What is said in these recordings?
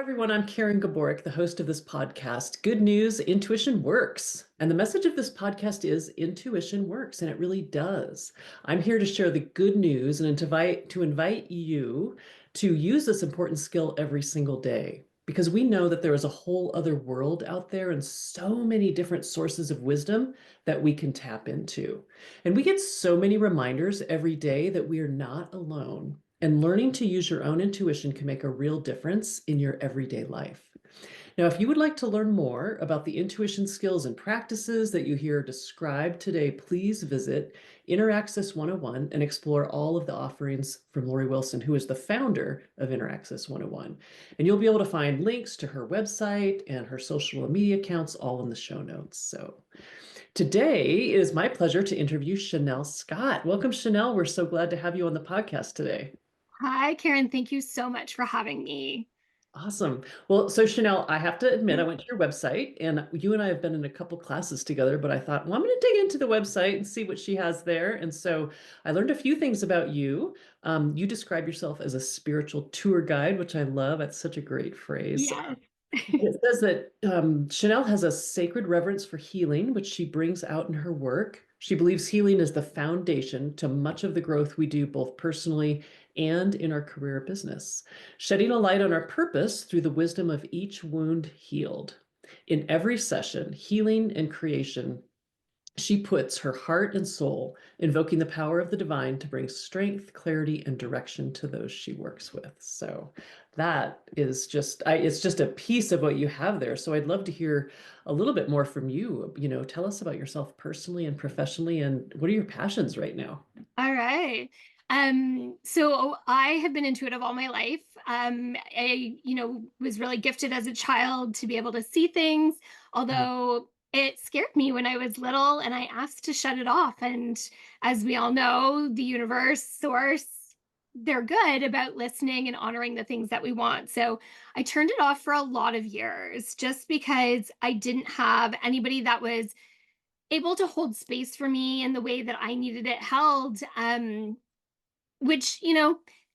Everyone, I'm Karen GABORIK, the host of this podcast. Good news, intuition works. And the message of this podcast is intuition works, and it really does. I'm here to share the good news and to invite you to use this important skill every single day. Because we know that there is a whole other world out there and so many different sources of wisdom that we can tap into. And we get so many reminders every day that we are not alone. And learning to use your own intuition can make a real difference in your everyday life. Now, if you would like to learn more about the intuition skills and practices that you hear described today, please visit Inner Access 101 and explore all of the offerings from Lori Wilson, who is the founder of Inner Access 101. And you'll be able to find links to her website and her social media accounts all in the show notes. So today it is my pleasure to interview Shanel Scott. Welcome, Shanel. We're so glad to have you on the podcast today. Hi, Karen. Thank you so much for having me. Awesome. Well, so Chanel, I have to admit, I went to your website and you and I have been in a couple classes together, but I thought, well, I'm going to dig into the website and see what she has there. And so I learned a few things about you. You describe yourself as a spiritual tour guide, which I love. That's such a great phrase. Yes. It says that Chanel has a sacred reverence for healing, which she brings out in her work. She believes healing is the foundation to much of the growth we do, both personally and in our career business, shedding a light on our purpose through the wisdom of each wound healed. In every session, healing and creation, she puts her heart and soul, invoking the power of the divine to bring strength, clarity, and direction to those she works with. So that is just, it's just a piece of what you have there. So I'd love to hear a little bit more from you. Tell us about yourself personally and professionally, and what are your passions right now? All right. So I have been intuitive all my life. I was really gifted as a child to be able to see things, Mhm. although it scared me when I was little and I asked to shut it off. And as we all know, the universe, source, they're good about listening and honoring the things that we want. So I turned it off for a lot of years just because I didn't have anybody that was able to hold space for me in the way that I needed it held. Which,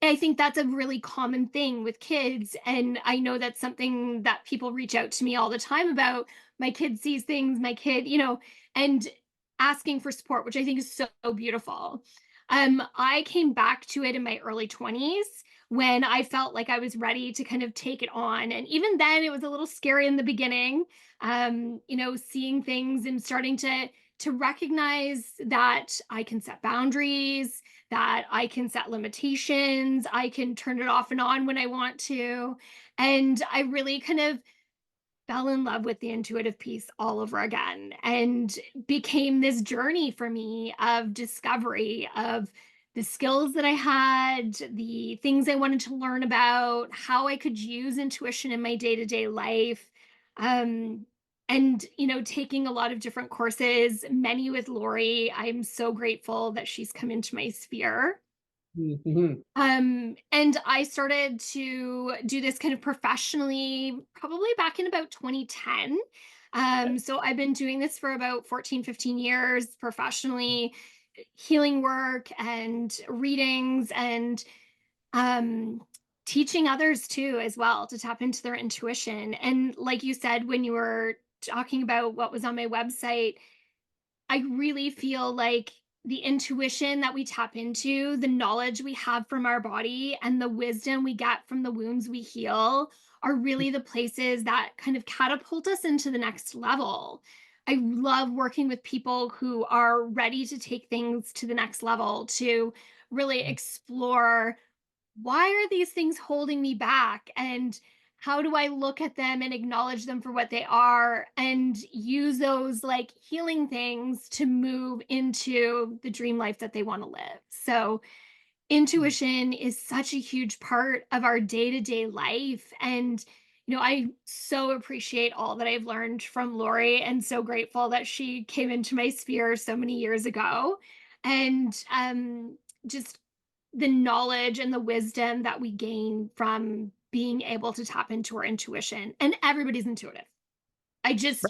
I think that's a really common thing with kids. And I know that's something that people reach out to me all the time about. My kid sees things, my kid, and asking for support, which I think is so beautiful. I came back to it in my early 20s when I felt like I was ready to kind of take it on. And even then, it was a little scary in the beginning, seeing things and starting to recognize that I can set boundaries, that I can set limitations, I can turn it off and on when I want to. And I really kind of fell in love with the intuitive piece all over again and became this journey for me of discovery of the skills that I had, the things I wanted to learn about, how I could use intuition in my day to day life. Um, and, taking a lot of different courses, many with Lori. I'm so grateful that she's come into my sphere. Mhm. And I started to do this kind of professionally probably back in about 2010. So I've been doing this for about 14, 15 years professionally, healing work and readings and um, teaching others too, as well, to tap into their intuition. And like you said, when you were talking about what was on my website, I really feel like the intuition that we tap into, the knowledge we have from our body, and the wisdom we get from the wounds we heal are really the places that kind of catapult us into the next level. I love working with people who are ready to take things to the next level, to really explore why are these things holding me back, and how do I look at them and acknowledge them for what they are and use those like healing things to move into the dream life that they want to live. So intuition is such a huge part of our day-to-day life. And I so appreciate all that I've learned from Lori and so grateful that she came into my sphere so many years ago. And just the knowledge and the wisdom that we gain from being able to tap into our intuition. And everybody's intuitive. I just,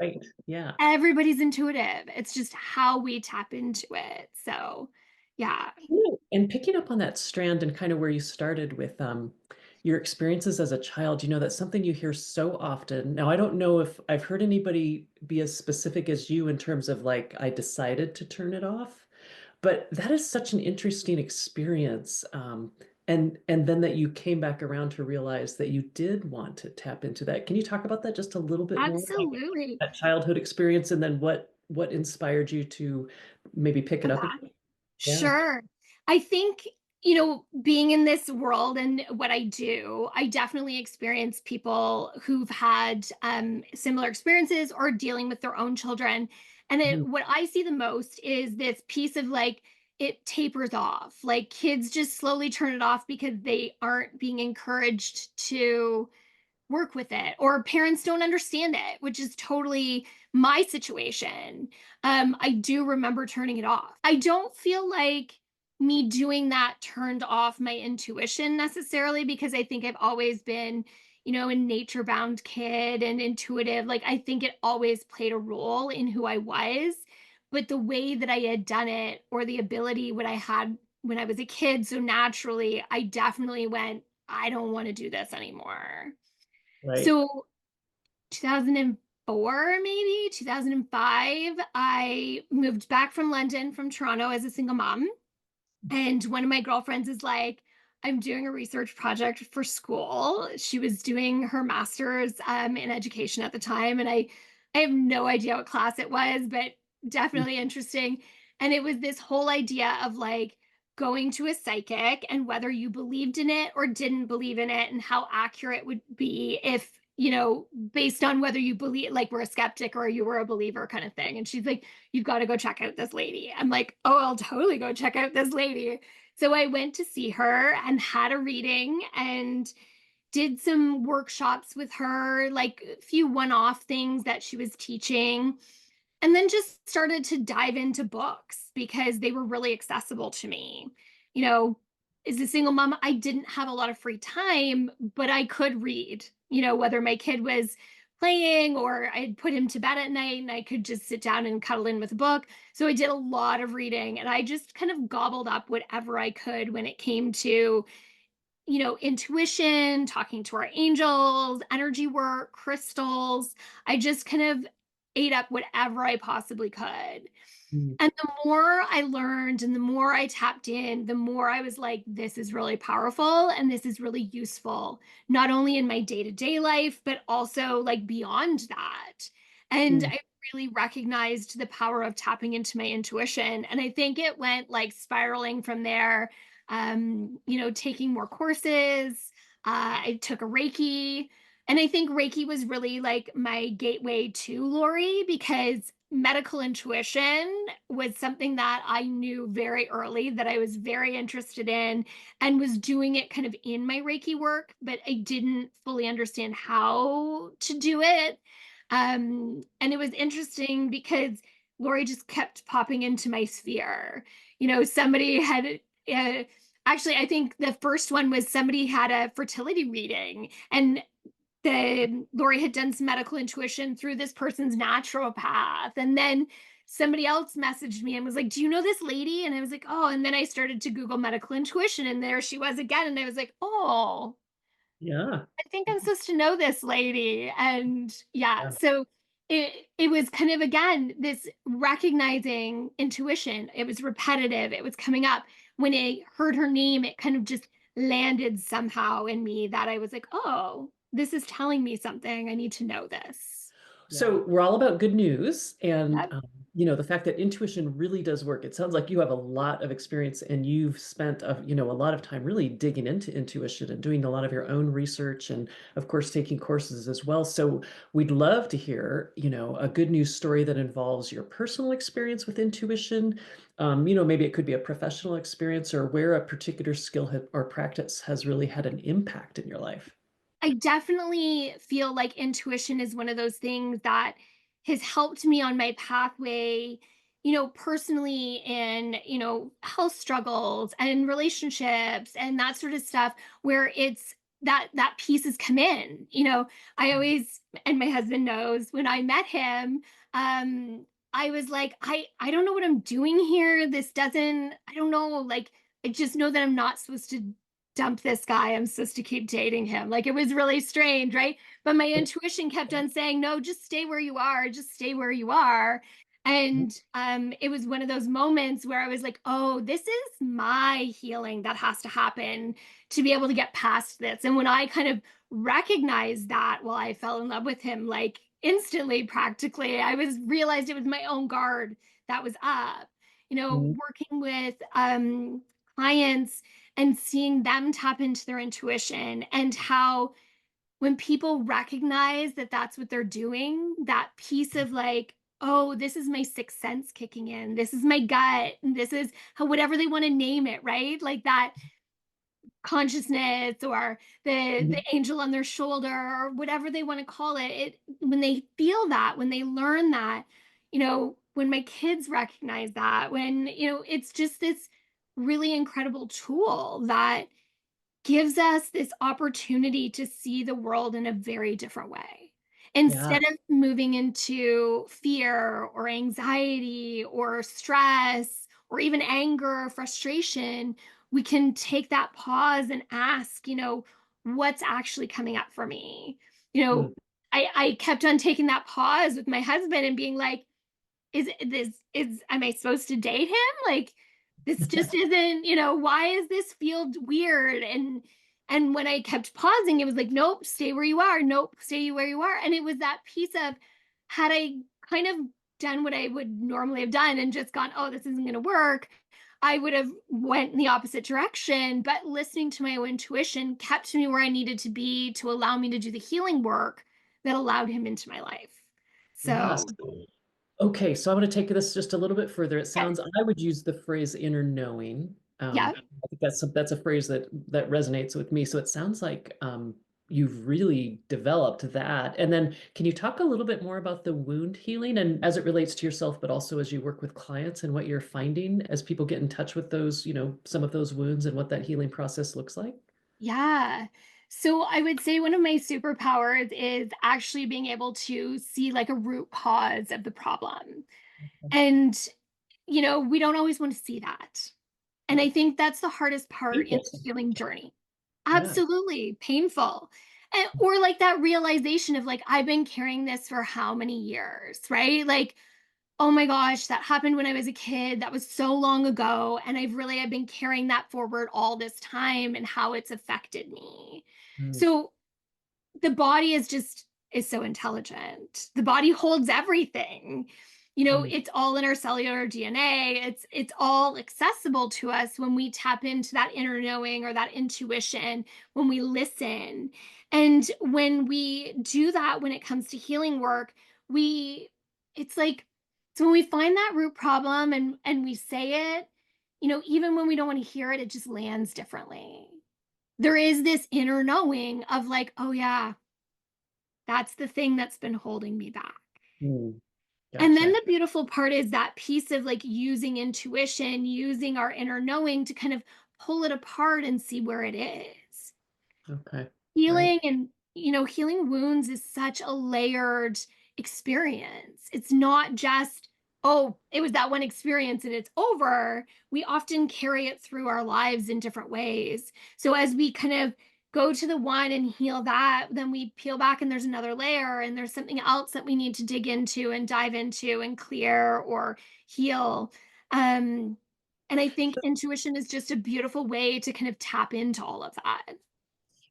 Right. Yeah. everybody's intuitive. It's just how we tap into it. So, yeah. Cool. And picking up on that strand and kind of where you started with, your experiences as a child, that's something you hear so often. Now, I don't know if I've heard anybody be as specific as you in terms of like, I decided to turn it off, but that is such an interesting experience. And then that you came back around to realize that you did want to tap into that. Can you talk about that just a little bit more about Absolutely. that childhood experience and then what inspired you to maybe pick it Come up back. again? Yeah. Sure. I think, being in this world and what I do, I definitely experience people who've had similar experiences or dealing with their own children. And Mhm. what I see the most is this piece of like, it tapers off. Like kids just slowly turn it off because they aren't being encouraged to work with it, or parents don't understand it, which is totally my situation. I do remember turning it off. I don't feel like me doing that turned off my intuition necessarily, because I think I've always been, a nature bound kid and intuitive. Like, I think it always played a role in who I was. But the way that I had done it, or the ability what I had when I was a kid, so naturally, I definitely went, I don't want to do this anymore. Right. So 2004, maybe 2005, I moved back from London from Toronto as a single mom. And one of my girlfriends is like, I'm doing a research project for school. She was doing her master's in education at the time. And I have no idea what class it was, but definitely interesting. And it was this whole idea of like going to a psychic and whether you believed in it or didn't believe in it, and how accurate it would be if, based on whether you believe, like, were a skeptic or you were a believer kind of thing. And she's like, you've got to go check out this lady. I'm like, oh, I'll totally go check out this lady. So I went to see her and had a reading and did some workshops with her, like a few one off things that she was teaching. And then just started to dive into books because they were really accessible to me. You know, as a single mom, I didn't have a lot of free time, but I could read, whether my kid was playing or I'd put him to bed at night and I could just sit down and cuddle in with a book. So I did a lot of reading and I just kind of gobbled up whatever I could when it came to, intuition, talking to our angels, energy work, crystals. I just kind of ate up whatever I possibly could. Mm. And the more I learned and the more I tapped in, the more I was like, this is really powerful and this is really useful, not only in my day to day life, but also like beyond that. And Mm. I really recognized the power of tapping into my intuition. And I think it went like spiraling from there, taking more courses. I took a Reiki. And I think Reiki was really like my gateway to Lori, because medical intuition was something that I knew very early that I was very interested in, and was doing it kind of in my Reiki work, but I didn't fully understand how to do it. And it was interesting because Lori just kept popping into my sphere. Somebody had, uh, actually, I think the first one was somebody had a fertility reading, and Lori had done some medical intuition through this person's naturopath. And then somebody else messaged me and was like, do you know this lady? And I was like, oh. And then I started to Google medical intuition and there she was again. And I was like, oh, Yeah. I think I'm supposed to know this lady. And yeah, Yeah. so it was kind of, again, this recognizing intuition. It was repetitive. It was coming up. When I heard her name, it kind of just landed somehow in me that I was like, oh, this is telling me something. I need to know this. Yeah. So we're all about good news, and Yep. the fact that intuition really does work. It sounds like you have a lot of experience, and you've spent a lot of time really digging into intuition and doing a lot of your own research, and of course taking courses as well. So we'd love to hear, a good news story that involves your personal experience with intuition. Maybe it could be a professional experience or where a particular skill or practice has really had an impact in your life. I definitely feel like intuition is one of those things that has helped me on my pathway, personally, in, health struggles and relationships and that sort of stuff, where it's that pieces come in. I always, and my husband knows, when I met him, I was like, I don't know what I'm doing here. This doesn't, I don't know, like, I just know that I'm not supposed to dump this guy. I'm supposed to keep dating him. Like it was really strange, right? But my intuition kept on saying, no, just stay where you are, just stay where you are. And it was one of those moments where I was like, oh, this is my healing that has to happen to be able to get past this. And when I kind of recognized that, well, I fell in love with him like instantly, practically. I was realized it was my own guard that was up. Mhm. Working with clients and seeing them tap into their intuition, and how when people recognize that that's what they're doing, that piece of like, oh, this is my sixth sense kicking in, this is my gut, and this is how, whatever they want to name it, right? Like that consciousness, or the Mhm. angel on their shoulder, or whatever they want to call it. It When they feel that, when they learn that, when my kids recognize that, when it's just this really incredible tool that gives us this opportunity to see the world in a very different way. Yeah. Instead of moving into fear or anxiety or stress or even anger or frustration, we can take that pause and ask, what's actually coming up for me? You Mm. know, I kept on taking that pause with my husband and being like, is am I supposed to date him? Like this just isn't, why is this feel weird? And when I kept pausing, it was like, nope, stay where you are. Nope, stay where you are. And it was that piece of, had I kind of done what I would normally have done and just gone, oh, this isn't going to work, I would have went in the opposite direction. But listening to my own intuition kept me where I needed to be to allow me to do the healing work that allowed him into my life. Yes. So Okay, so I want to take this just a little bit further. It yeah. sounds, I would use the phrase inner knowing. Yeah. I think that's a phrase that resonates with me. So it sounds like you've really developed that. And then can you talk a little bit more about the wound healing and as it relates to yourself, but also as you work with clients and what you're finding as people get in touch with those, some of those wounds and what that healing process looks like? Yeah. So I would say one of my superpowers is actually being able to see like a root cause of the problem. And, we don't always want to see that. And I think that's the hardest part in People. the healing journey. Yeah. Absolutely painful. Or like that realization of like, I've been carrying this for how many years, right? Like, oh my gosh, that happened when I was a kid. That was so long ago. And I've been carrying that forward all this time and how it's affected me. Mm. So the body is so intelligent. The body holds everything. Mm. It's all in our cellular DNA. It's all accessible to us when we tap into that inner knowing or that intuition, when we listen. And when we do that, when it comes to healing work, we it's like, so when we find that root problem and we say it, even when we don't want to hear it, it just lands differently. There is this inner knowing of like, oh yeah, that's the thing that's been holding me back. Mm. And then Gotcha. the beautiful part is that piece of like using intuition, using our inner knowing to kind of pull it apart and see where it is. Okay. Right. Healing wounds is such a layered experience. It's not just, oh, it was that one experience and it's over. We often carry it through our lives in different ways. So as we kind of go to the one and heal that, then we peel back and there's another layer and there's something else that we need to dig into and dive into and clear or heal. Um, and I think intuition is just a beautiful way to kind of tap into all of that.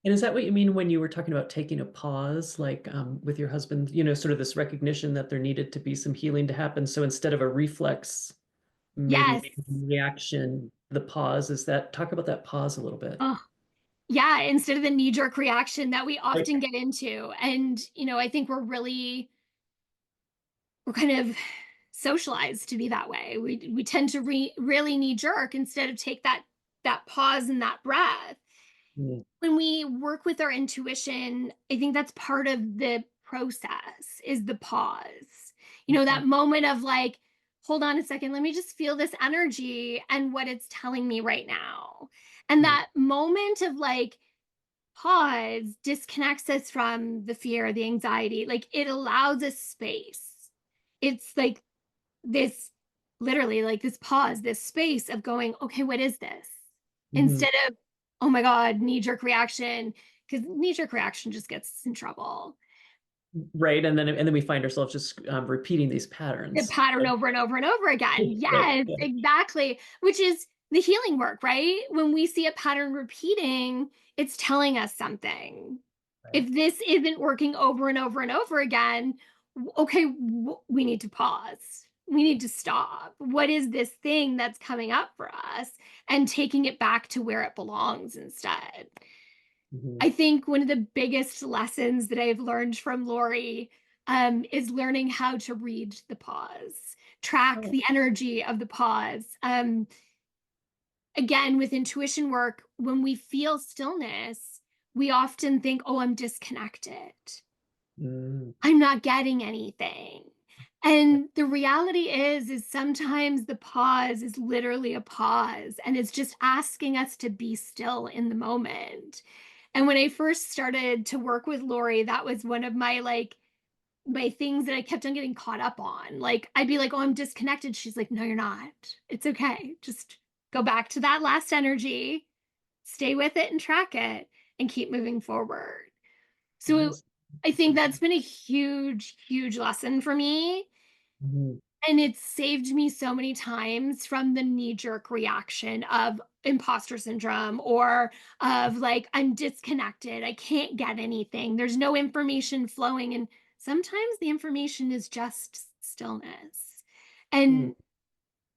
And is that what you mean when you were talking about taking a pause, like with your husband, sort of this recognition that there needed to be some healing to happen? So instead of a reflex, maybe Yes. reaction, the pause, is that, talk about that pause a little bit. Oh, yeah, instead of the knee-jerk reaction that we Right. often get into. And, I think we're kind of socialized to be that way. We tend to really knee-jerk instead of take that pause and that breath. Mm. When we work with our intuition, I think that's part of the process is the pause. Okay. That moment of like, hold on a second, let me just feel this energy and what it's telling me right now. And Mm. that moment of like pause disconnects us from the fear, the anxiety. Like it allows us space. It's like this literally like this pause, this space of going, okay, what is this? Mhm. Instead of, oh my God, knee jerk reaction, because knee jerk reaction just gets us in trouble. Right. And then we find ourselves just repeating these The patterns. pattern over and over and over again. Right. Yes, Yeah. exactly. Which is the healing work, right? When we see a pattern repeating, it's telling us something. Right. If this isn't working over and over and over again, okay, we need to pause. We need to stop. What is this thing that's coming up for us? And taking it back to where it belongs instead. Mhm. I think one of the biggest lessons that I've learned from Lori is learning how to read the pause, track Oh. the energy of the pause. Again, with intuition work, when we feel stillness, we often think, oh, I'm disconnected. Mm. I'm not getting anything. And the reality is sometimes the pause is literally a pause and it's just asking us to be still in the moment. And when I first started to work with Lori, that was one of my things that I kept on getting caught up on. Like I'd be like, "Oh, I'm disconnected." She's like, "No, you're not. It's okay. Just go back to that last energy, stay with it and track it and keep moving forward." So Nice. I think that's been a huge, huge lesson for me. Mhm. And it's saved me so many times from the knee jerk reaction of imposter syndrome or of like, I'm disconnected. I can't get anything. There's no information flowing. And sometimes the information is just stillness. Mm. And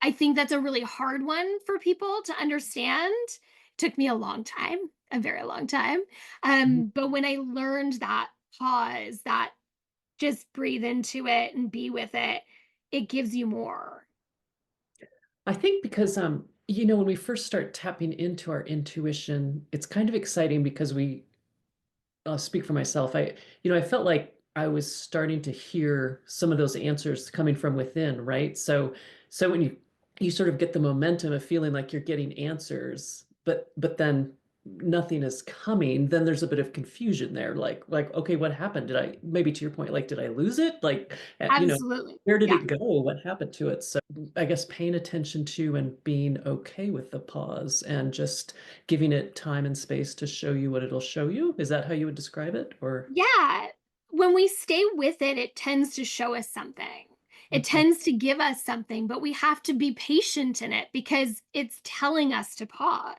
I think that's a really hard one for people to understand. Took me a long time, a very long time. Mhm. But when I learned that pause, that just breathe into it and be with it, it gives you more. I think because when we first start tapping into our intuition, it's kind of exciting because I'll speak for myself. I felt like I was starting to hear some of those answers coming from within, right? So when you sort of get the momentum of feeling like you're getting answers, but then nothing is coming, then there's a bit of confusion there. Like, okay, what happened? Did I, maybe to your point, like, did I lose it? Like, Absolutely. where did Yeah. it go? What happened to it? So I guess paying attention to and being okay with the pause and just giving it time and space to show you what it'll show you. Is that how you would describe it? Or Yeah. When we stay with it, it tends to show us something. It okay. tends to give us something, but we have to be patient in it because it's telling us to pause.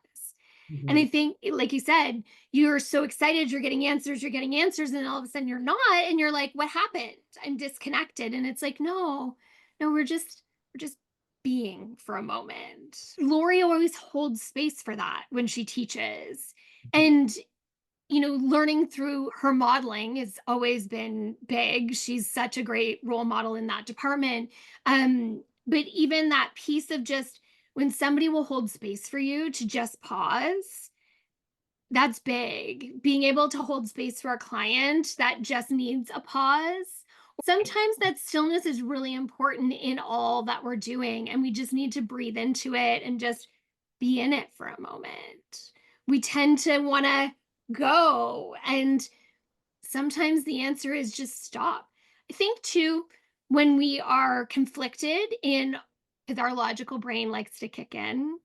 And Mhm. I think, like you said, you're so excited, you're getting answers, and all of a sudden you're not, and you're like, what happened? I'm disconnected. And it's like, no, no, we're just being for a moment. Lori always holds space for that when she teaches. And learning through her modeling has always been big. She's such a great role model in that department. But even that piece of just when somebody will hold space for you to just pause, that's big. Being able to hold space for a client that just needs a pause. Sometimes that stillness is really important in all that we're doing, and we just need to breathe into it and just be in it for a moment. We tend to want to go, and sometimes the answer is just stop. I think, too, when we are conflicted in, because our logical brain likes to kick in,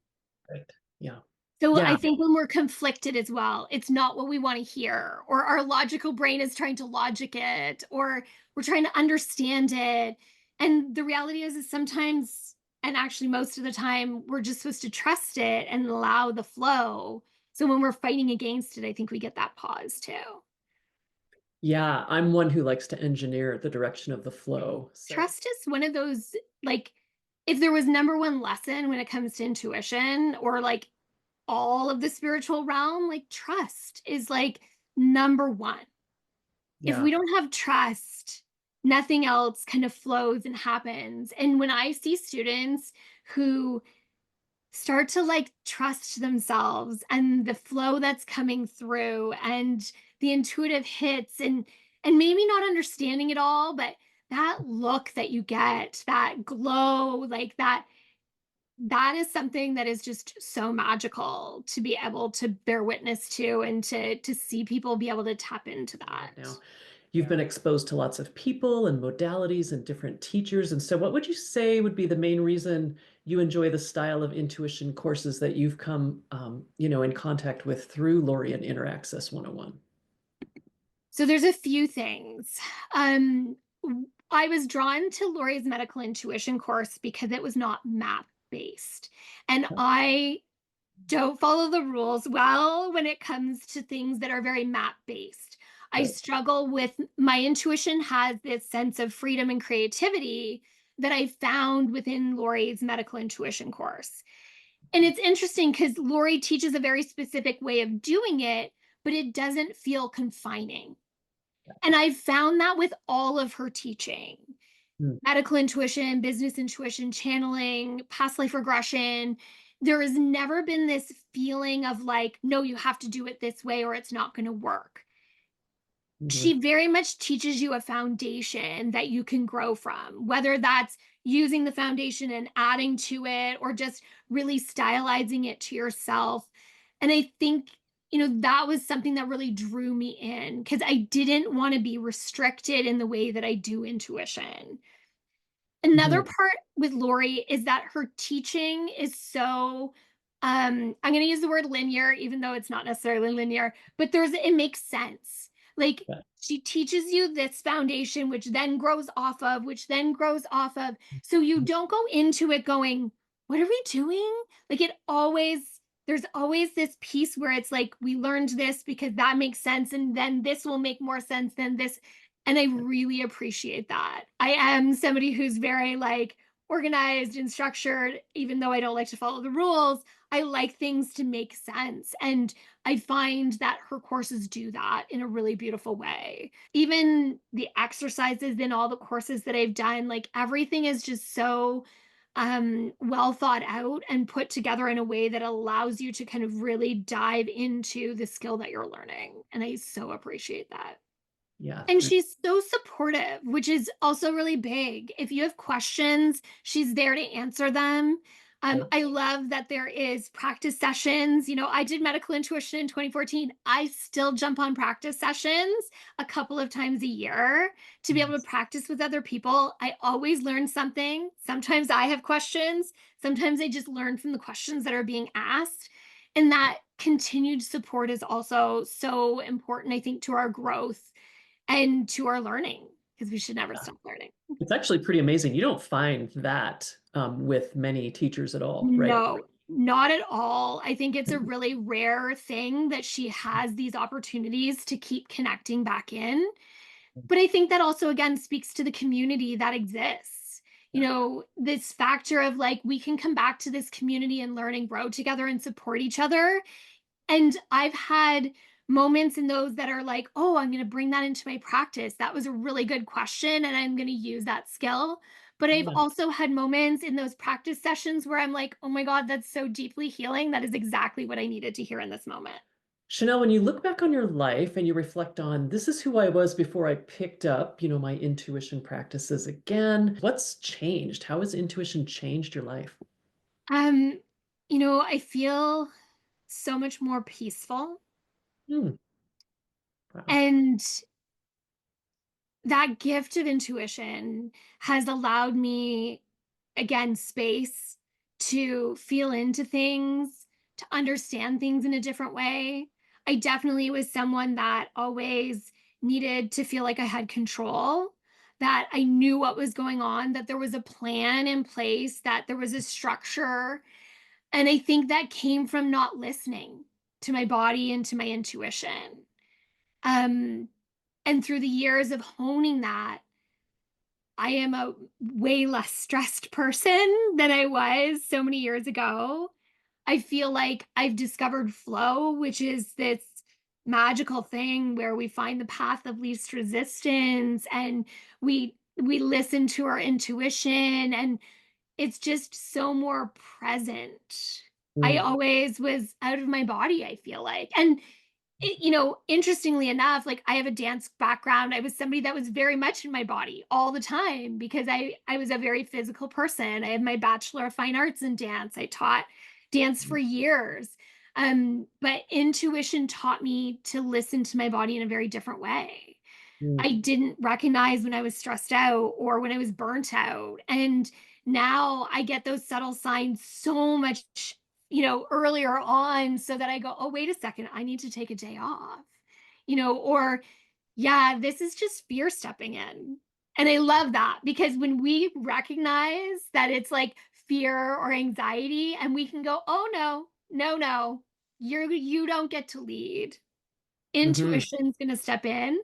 Right. Yeah. so Yeah. I think when we're conflicted as well, it's not what we want to hear, or our logical brain is trying to logic it, or we're trying to understand it. And the reality is sometimes, and actually most of the time, we're just supposed to trust it and allow the flow. So when we're fighting against it, I think we get that pause too. Yeah. I'm one who likes to engineer the direction of the flow. So Trust is one of those, like, if there was number one lesson when it comes to intuition or like all of the spiritual realm, like trust is like number one. If yeah. we don't have trust, nothing else kind of flows and happens. And when I see students who start to like trust themselves and the flow that's coming through and the intuitive hits and maybe not understanding it all, but that look that you get, that glow, like that is something that is just so magical to be able to bear witness to and to see people be able to tap into Right that. now, you've been exposed to lots of people and modalities and different teachers. And so, what would you say would be the main reason you enjoy the style of intuition courses that you've come, in contact with through Lori and Inner Access 101? So there's a few things. I was drawn to Lori's medical intuition course because it was not map based. And I don't follow the rules well when it comes to things that are very map based. I Right. struggle with my intuition has this sense of freedom and creativity that I found within Lori's medical intuition course. And it's interesting because Lori teaches a very specific way of doing it, but it doesn't feel confining. And I've found that with all of her teaching, Mm, medical intuition, business intuition, channeling, past life regression. There has never been this feeling of like, no, you have to do it this way or it's not going to work. mhm. She very much teaches you a foundation that you can grow from, whether that's using the foundation and adding to it or just really stylizing it to yourself. And I think, that was something that really drew me in because I didn't want to be restricted in the way that I do intuition. Another Mhm. part with Lori is that her teaching is so I'm going to use the word linear even though it's not necessarily linear, but it makes sense. Like Yeah. she teaches you this foundation which then grows off of which then grows off of so you don't go into it going, what are we doing? Like it always there's always this piece where it's like we learned this because that makes sense and then this will make more sense than this, and I really appreciate that. I am somebody who's very like organized and structured, even though I don't like to follow the rules. I like things to make sense. And I find that her courses do that in a really beautiful way. Even the exercises in all the courses that I've done, like everything is just so well thought out and put together in a way that allows you to kind of really dive into the skill that you're learning. And I so appreciate that. Yeah. And she's so supportive, which is also really big. If you have questions, she's there to answer them. Right. I love that there is practice sessions. I did medical intuition in 2014. I still jump on practice sessions a couple of times a year to be able to Nice. practice with other people. I always learn something. Sometimes I have questions. Sometimes I just learn from the questions that are being asked. And that continued support is also so important, I think, to our growth and to our learning because we should never Yeah. stop learning. It's actually pretty amazing. You don't find that with many teachers at all, right? No, not at all. I think it's a really rare thing that she has these opportunities to keep connecting back in. But I think that also, again, speaks to the community that exists. Yeah. This factor of like, we can come back to this community and learn and grow together and support each other. And I've had moments in those that are like, oh, I'm going to bring that into my practice. That was a really good question, and I'm going to use that skill. But I've Yeah. also had moments in those practice sessions where I'm like, oh my God, that's so deeply healing. That is exactly what I needed to hear in this moment. Chanel, when you look back on your life and you reflect on this is who I was before I picked up, my intuition practices again, what's changed? How has intuition changed your life? Um, I feel so much more peaceful. Hmm. Wow. And that gift of intuition has allowed me, again, space to feel into things, to understand things in a different way. I definitely was someone that always needed to feel like I had control, that I knew what was going on, that there was a plan in place, that there was a structure. And I think that came from not listening to my body and to my intuition. Um, and through the years of honing that, I am a way less stressed person than I was so many years ago. I feel like I've discovered flow, which is this magical thing where we find the path of least resistance and we listen to our intuition and it's just so more present. I Mm. always was out of my body, I feel like. And interestingly enough, like I have a dance background. I was somebody that was very much in my body all the time because I was a very physical person. I have my Bachelor of Fine Arts in dance. I taught dance for years. But intuition taught me to listen to my body in a very different way. Mm. I didn't recognize when I was stressed out or when I was burnt out. And now I get those subtle signs so much, earlier on, so that I go, oh, wait a second, I need to take a day off, or yeah, this is just fear stepping in. And I love that because when we recognize that it's like fear or anxiety, and we can go, oh no, no, no, you don't get to lead. Hmm. Intuition's gonna step in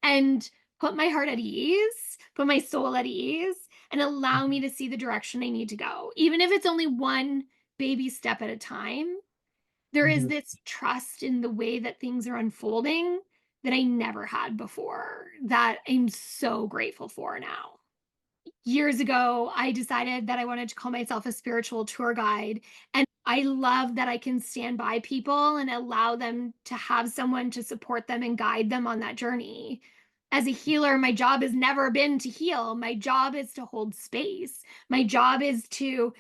and put my heart at ease, put my soul at ease, and allow me to see the direction I need to go. Even if it's only one baby step at a time, there is Hmm. this trust in the way that things are unfolding that I never had before, that I'm so grateful for now. Years ago, I decided that I wanted to call myself a spiritual tour guide. And I love that I can stand by people and allow them to have someone to support them and guide them on that journey. As a healer, my job has never been to heal. My job is to hold space. My job is to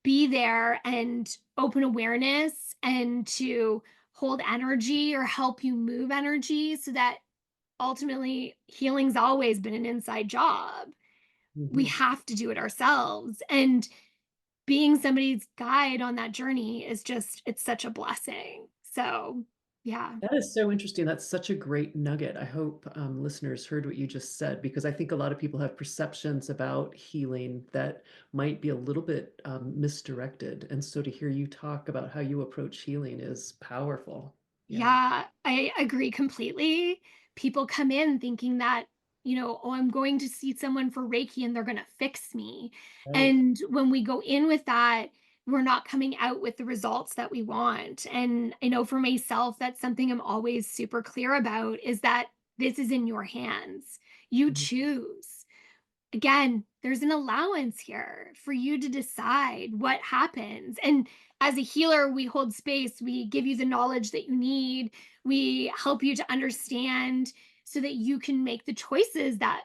be there and open awareness and to hold energy or help you move energy so that ultimately healing's always been an inside job. We Hmm. have to do it ourselves. And being somebody's guide on that journey is just, it's such a blessing. So, yeah. That is so interesting. That's such a great nugget. I hope listeners heard what you just said, because I think a lot of people have perceptions about healing that might be a little bit misdirected. And so to hear you talk about how you approach healing is powerful. Yeah. Yeah, I agree completely. People come in thinking that, oh, I'm going to see someone for Reiki and they're going to fix me. Right. And when we go in with that, we're not coming out with the results that we want. And I know for myself, that's something I'm always super clear about, is that this is in your hands. You Mhm. choose. Again, there's an allowance here for you to decide what happens. And as a healer, we hold space, we give you the knowledge that you need, we help you to understand so that you can make the choices that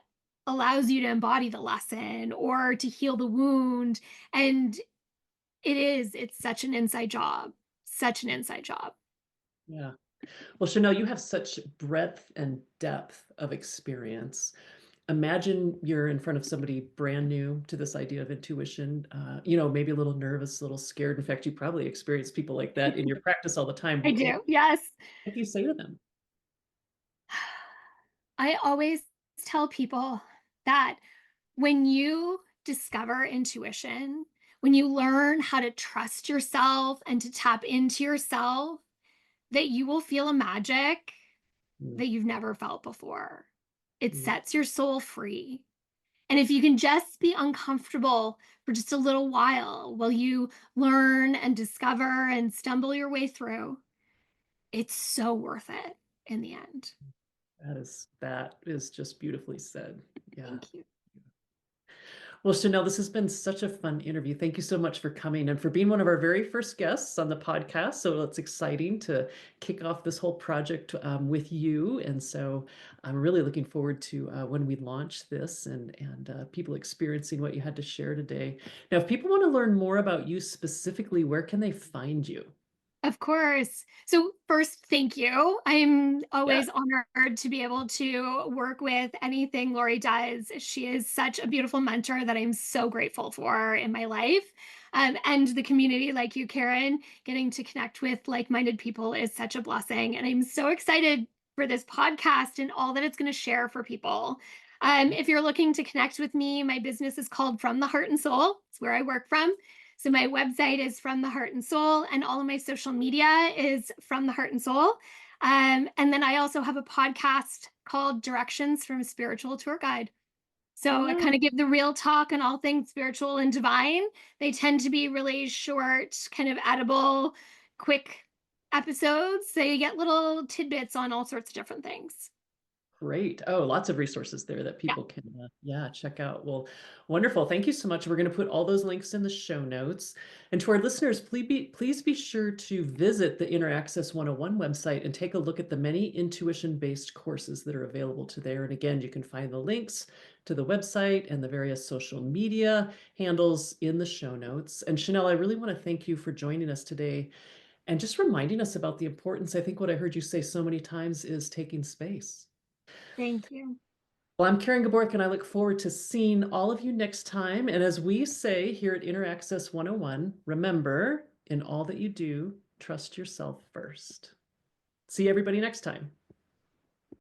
allows you to embody the lesson or to heal the wound. And it's such an inside job, such an inside job. Yeah. Well, Chanel, you have such breadth and depth of experience. Imagine you're in front of somebody brand new to this idea of intuition, maybe a little nervous, a little scared. In fact, you probably experience people like that in your practice all the time. I do. Yes. What do you say to them? I always tell people that when you discover intuition, when you learn how to trust yourself and to tap into yourself, that you will feel a magic Mm, that you've never felt before. It mm. sets your soul free. And if you can just be uncomfortable for just a little while you learn and discover and stumble your way through, it's so worth it in the end. That is just beautifully said. Yeah. Thank you. Well, Chanel, this has been such a fun interview. Thank you so much for coming and for being one of our very first guests on the podcast. So it's exciting to kick off this whole project with you. And so I'm really looking forward to when we launch this and people experiencing what you had to share today. Now, if people want to learn more about you specifically, where can they find you? Of course. So first, thank you. I'm Yeah. always honored to be able to work with anything Lori does. She is such a beautiful mentor that I'm so grateful for in my life. And the community like you, Karen, getting to connect with like-minded people is such a blessing. And I'm so excited for this podcast and all that it's going to share for people. If you're looking to connect with me, my business is called From the Heart and Soul. It's where I work from. So my website is From the Heart and Soul, and all of my social media is From the Heart and Soul. And then I also have a podcast called Directions from a Spiritual Tour Guide. So I Oh, kind of give the real talk on all things spiritual and divine. They tend to be really short, kind of edible, quick episodes. So you get little tidbits on all sorts of different things. great. Oh, lots of resources there that Yeah, people can, yeah, check out. Well, wonderful. Thank you so much. We're going to put all those links in the show notes. And to our listeners, please be sure to visit the Inner Access 101 website and take a look at the many intuition-based courses that are available to there. And again, you can find the links to the website and the various social media handles in the show notes. And Chanel, I really want to thank you for joining us today and just reminding us about the importance. I think what I heard you say so many times is taking space. thank you. Well, I'm Karen GABORIK, and I look forward to seeing all of you next time. And as we say here at Inner Access 101, remember, in all that you do, trust yourself first. See everybody next time.